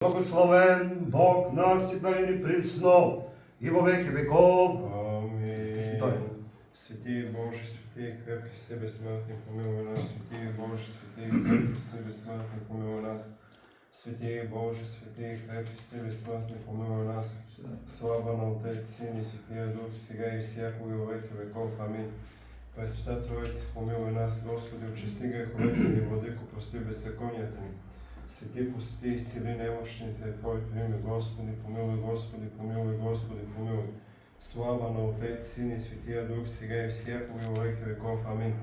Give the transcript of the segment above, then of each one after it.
Благословен Бог наш, всегда и присно, и во веки веков. Амин. Святой. Святий Боже, святий крепкий с Тебе смертный, помилуй нас. Святий Боже, святий крепкий с Тебе смертный, помилуй нас. Святий Боже, святий крепкий с Тебе смертный, помилуй нас. Слава на Отец, Син и Святия Дух, сега и всякога и во веки веков. Амин. Пресвята Троица, помилуй нас, Господи, очисти греховете ни, Владико, прости беззаконията ни. Свети, посети, изцели немощни за Твоето име, Господи, помилуй, Господи, помилуй, Господи, помилуй. Слава на Отец, Син и Святия Дух, сега и всякога и во веки веков. Амин.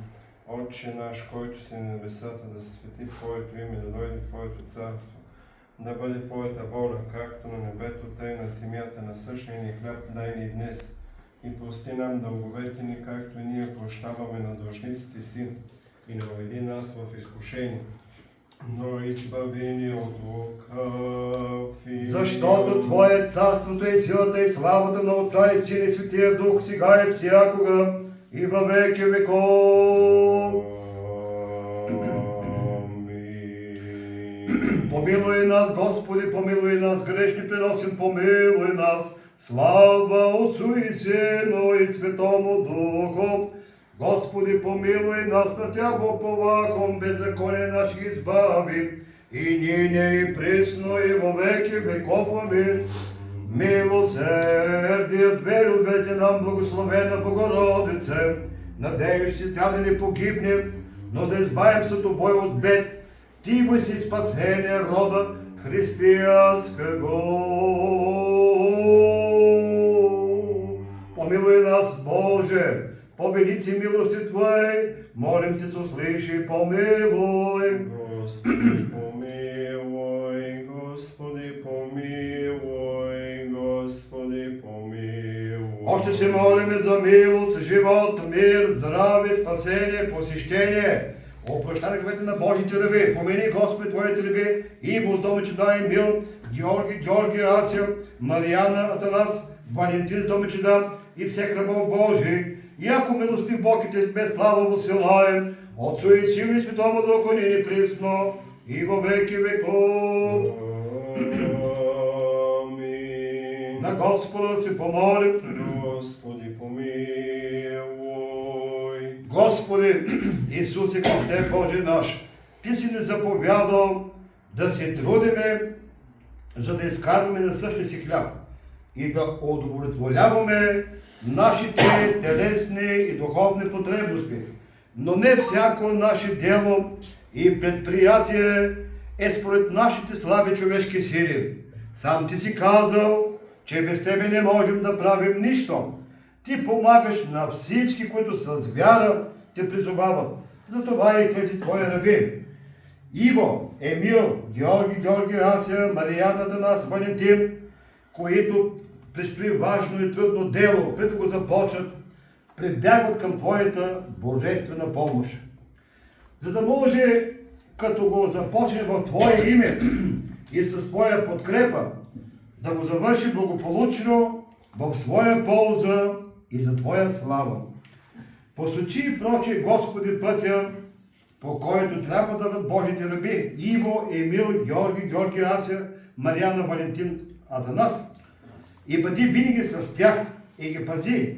Отче наш, който си на небесата, да се свети Твоето име, да дойде Твоето царство, да бъде Твоята воля, както на небето, тъй на земята, насъщния ни хляб дай ни днес. И прости нам дълговете ни, както и ние прощаваме на длъжниците си, и не уведи нас в изкушение, но избави ни от лукав. Защото Твое е царството и силата и славата на Отца и Сина и Святия Дух, сега и всякога, и във веки веков. Амин. Помилуй нас, Господи, помилуй нас, грешни приносим, помилуй нас. Слава Отцу и Сину и Святому Духу. Господи, помилуй нас, на Тябо повахом, беззаконие наших избави, и нине и присно и во веки веков. Амин. Милосердие, двери отведе нам, благословена Богородице, надеющи тя да не погибнем, но да избавим се от бой от бед. Ти во си спасение рода християнского. Помилуй нас, Боже, по велици милости Твоей, молим Те, услыши, помилуй. Господи, помилуй, Господи, помилуй, Господи, помилуй. Още се молиме за милост, живот, мир, здраве, спасение, посещение, опрощане греховете на Божите раби. Помени, Господи, Твоите раби, и Боздомиче дай мил, Георги, Ася, Мариана, Атанас, Валентин с Домиче дам, и всеки рабов Божий. И ако милостив Бог и Тебе слава посилаем, Отцу и Сину и Святому Духу, нине присно, и во веки веков. Амин. На Господа се помолим. Господи, помилуй. Господи, Исусе Христе, Боже наш, Ти си не заповядал да се трудиме, за да изкарваме на същия си хляб и да удовлетворяваме нашите телесни и духовни потребности. Но не всяко наше дело и предприятие е според нашите слаби човешки сили. Сам Ти си казал, че без Тебе не можем да правим нищо. Ти помагаш на всички, които с вяра Те призовават. Затова и тези Твои раби, Иво, Емил, Георги, Ася, Мариана, Атанас, Валентин, които предстои важно и трудно дело, преди да го започнат, прибягват към Твоята божествена помощ. За да може, като го започне в Твое име и с Твоя подкрепа, да го завърши благополучно в своя полза и за Твоя слава. Посочи и прочи, Господи, пътя, по който трябва да бъдат Божите раби, Иво, Емил, Георги, Ася, Мариана, Валентин, Атанас, и бъди винаги с тях и ги пази.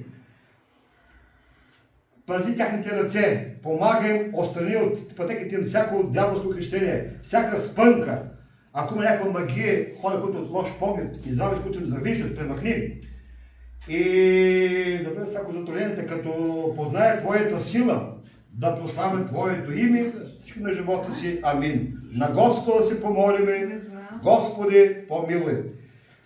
Пази тяхните ръце, помагай им, отстрани от пътеките им всяко дяволско хищение, всяка спънка. Ако има някаква магия, хора, които от лош поглед и завист, които им завиждат, премахни. И да бъдат всяко затруднените, като познае Твоята сила, да прославят Твоето име всички на живота си. Амин. На Господа се помолиме. Господи, помилуй.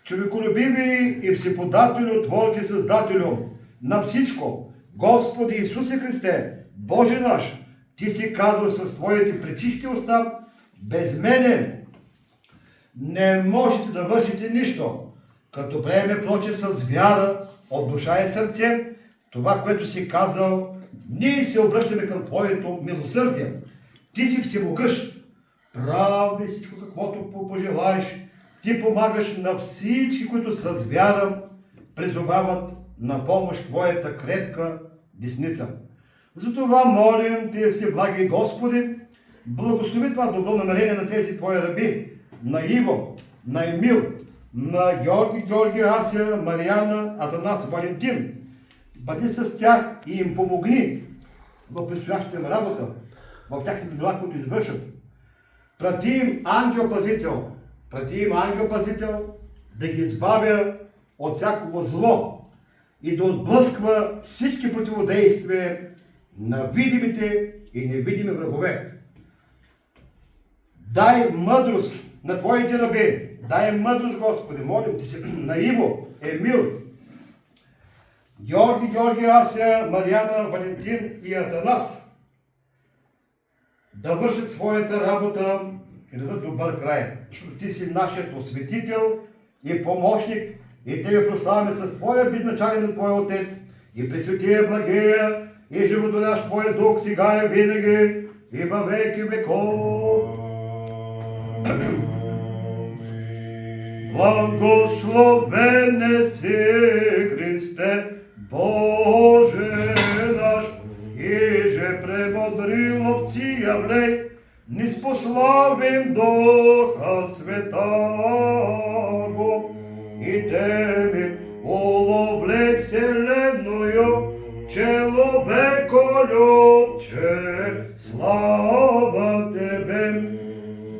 Човеколюбиви и всеподателю, Творец и Създателю на всичко, Господи Исусе Христе, Боже наш, Ти си казал с Твоите пречисти уста, без мене не можете да вършите нищо, като приеме проче с вяра от душа и сърце това, което си казал, ние се обръщаме към Твоето милосърдие. Ти си всемогъщ, прави всичко каквото пожелаеш. Ти помагаш на всички, които с вяра призовават на помощ Твоята крепка десница. Затова молим Те, всеблаги Господи, благослови това добро намерение на тези Твои раби, на Иво, на Емил, на Георги, Ася, Мариана, Атанас, Валентин. Бъди с тях и им помогни в предстоящата им работа, в тяхните дела, които извършат. Прати им ангел-пазител, да ги избавя от всякакво зло и да отблъсква всички противодействия на видимите и невидими врагове. Дай мъдрост на Твоите раби, дай мъдрост, Господи, молим Ти се, на Иво, Емил, Георги, Ася, Мариана, Валентин и Атанас да вършат своята работа и да дадат добър край. Защото Ти си нашият осветител и помощник и Тебе прославяме с Твоя безначален от Твоя Отец и Пресветия Благия и животворящ Твоя Дух сега и винаги и във веки веков. Благословен си, Христе, Боже наш, иже премудрил овці явлей, не спославим Духа Святаго, и Тебе уловлей вселенную, человеколюбче, слава Тебе.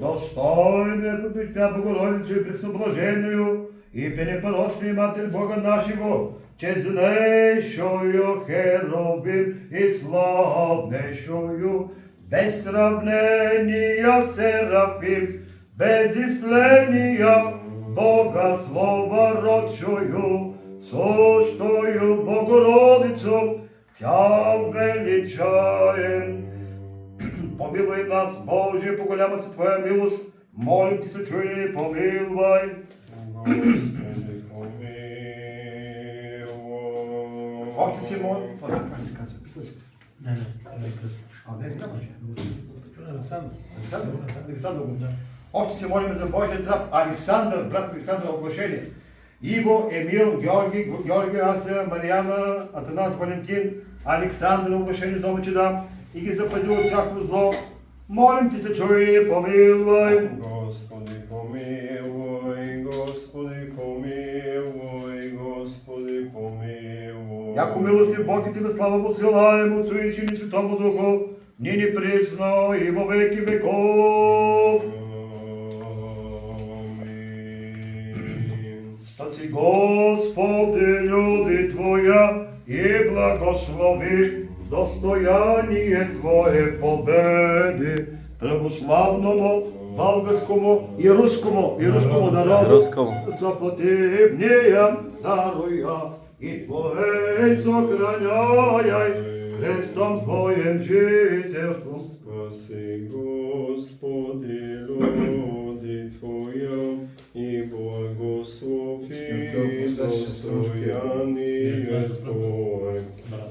Достойна побеждя Богородицу и пресноблаженную, и пренепорочную Матерь Бога нашего, честнейшую херовим и славнейшую, без сравнения Серафим, без исления Бога Слова родшую, сущую Богородицу, Тя величаем. Помилуй нас, Боже, по голямата Твоя милост, молим Ти се, чуй ни, помилвай. Господи, помилуй. Още си молим. Как се казва? Не, кръст. Не, няма че. Александър. Александър. Още се молим за Божия трап. Александър, брат Александър, оглашение. Иво, Емил, Георги, Ася, Мариана, Атанас, Валентин, Александър, оглашение с дома чеда и ги запази от всяко зло. Молим Ти се, чуй ни, помилвай. Господи, помилуй, Господи, помилуй, Господи, помилуй. Яко милости Бог и Тебе слава му силаем, Отцу и Сину и Святому Духу, нині присно и во веки веков. Амин. Спаси, Господи, люди Твоя, и благослови достояние Твое победи православному, българскому и рускому народу, за противния даруя и Твоей сохраняй крестом Твоем жительством. Спаси, Господи, люди Твоя, и благослови достояние Твое.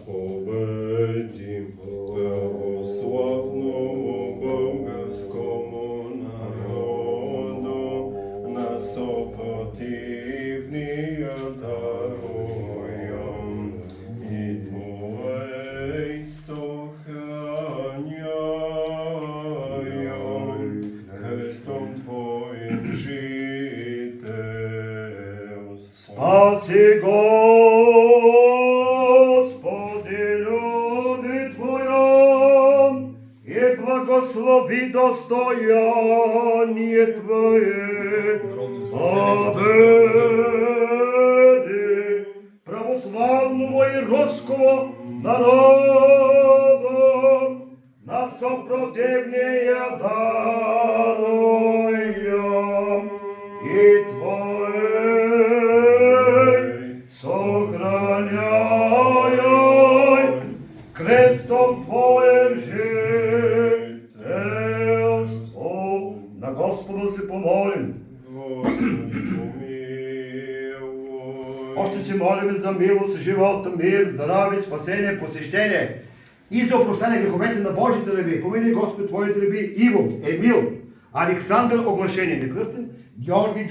Победим православному българскому народу, на сопротивния даруем, и Твоей сохраняем крестом Твоим жительством. Спаси, Господи, люди Твоя, и благослови достояние Твое победи православному и русскому народу на сопротивния даруем и Твоей сохраняй крестом Твоем жительство. На Господа се помолим. Господи, помилуй. Още се молим за милост, живот, мир, здраве, спасение, посещение и за опрощение греховете на Божите раби. Помини Господ Твоите раби Иво, Емил, Александър, оглашение некръстен, Георги,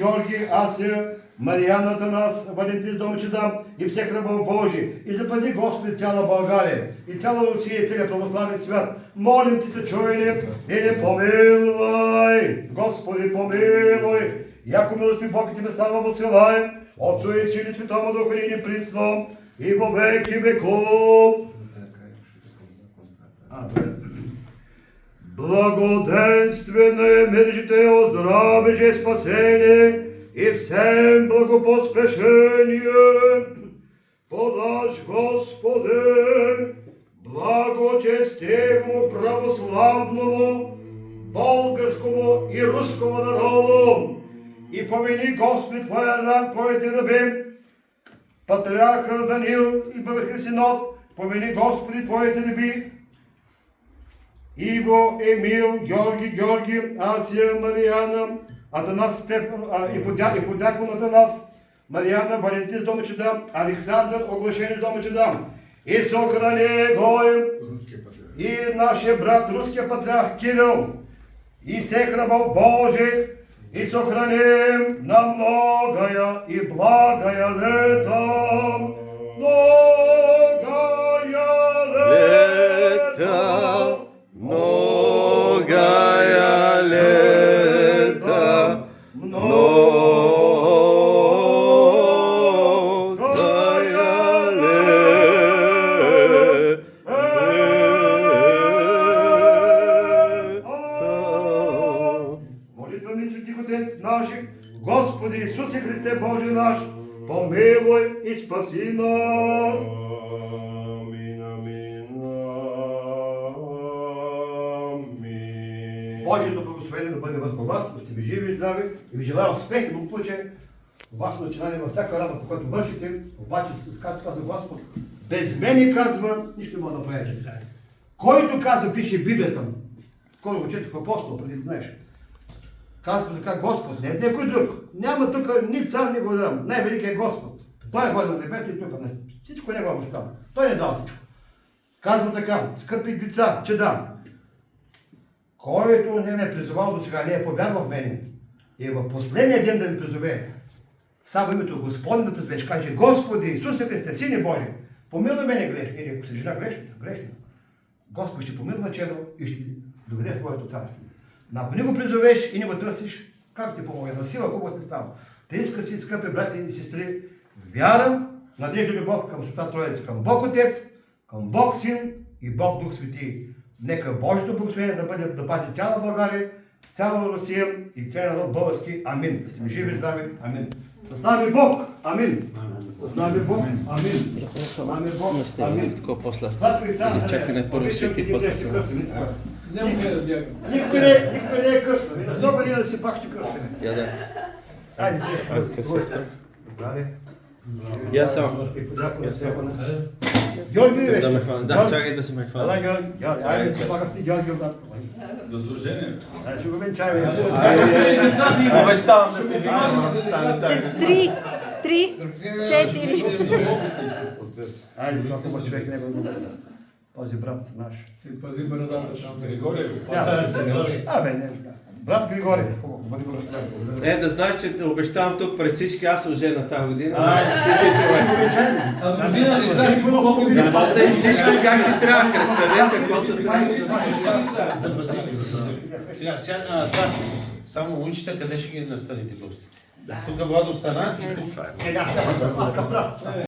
Ася, Мариана, Атанас, Валентин с дома чеда и всех рабов Божий. И запази Господи цяла България и цяла Русия и целия православен свят. Молим Ти се, чуй ни и не помилвай. Господи, помилуй яко милости Бог и тебе слава посилаем, Отцу и Сину и Святому Духу и нині присно, и во веки веков. Благоденственное мирите, оздравище, спасение и всем благопоспешение. Подашь, Господи, благочестивому православному, българскому и русскому народу, и помяни, Господи, Твоя рад, Твоите раби, Патриарха Даниил и Български синод, помяни, Господи, Твоите раби, Иво, Емил, Георги, Асия, Мариана, Атанас, Степан, и подякон Атанас, Мариана, Валентин с домичеда, Александър, оглашени с домичеда, и сохрани го и нашия брат, руския патриарх Кирил, и всех рабов Божих, и сохраним на многая и благая лета. Многая лета. Многая лета, многая лета. Молитвами святих Отец наших, Господи Иисусе Христе Божий наш, помилуй и спаси нас. Амин, амин, амин. Божието благословение да бъде върху вас, да сте ви живи и здрави и ви желая успех и благополучие в вашето начинание във всяка работа, която вършите, обаче, както каза Господ, без мене казва, нищо не мога да правите. Който казва, пише Библията, скоро го четох в Апостол преди днес. Казва така Господ, не някой друг. Няма тук ни цар, ни владар. Най-великият Господ. Той е ходил на небето и тук. Всичко него му става. Той не дал всичко. Казва така, скъпи деца, чеда, който не ме е призовал до сега, не е повярвал в мене, и в последния ден да ми призове, само името Господне да призове, ще каже, Господи, Исусе Христе, Сине Божи, помилуй мене грешни. Или ако се жена грешна, Господ ще помилва чело и ще доведе в Твоето царство. Но ако не го призовеш и не го търсиш, как ти помогне? На сила хубаво се става. Те иска си, скъпи брати и сестри, вяра, надежда и любов към Света Троица, към Бог Отец, към Бог Син и Бог Дух Свети. Нека Божието благословение да пази цяла България, цяла Русия и целия народ български. Амин. Да сме живи и здрави. Амин. С нами Бог. Амин. С нами Бог. Амин. С нами Бог. Амин. Чакай на първо свети, после Няма къде да бягам. Никой не е късно. На 100 година да си пак ще късваме. Я да. Хайде, сестра. Здраве. Я само. И подяквам на Стефана. Георги ли беше? Да ме хвана. Да, чакай да се ме хвана. Ела, Георги. Айде, ти помага с ти, Георги, брат. Да служение. Айде, ще го венчаваме. Обещавам да те видя. 3, 4. Айде, това хубав човек не го този брат наш. Си пази брадата там. Григорий. Абе, не. Брат Григорий. Хубаво, бъде го разправя. Да знаеш, че те обещавам тук пред всички, аз съм жена тази година. Ти си човек. А до година не знаеш какво Бог ми Да, после всичко как си трябва, кръставете, каквото трябва. Сега, само момичета, къде ще ги настаните гостите? Тук Владо стана и тук. Аз капра.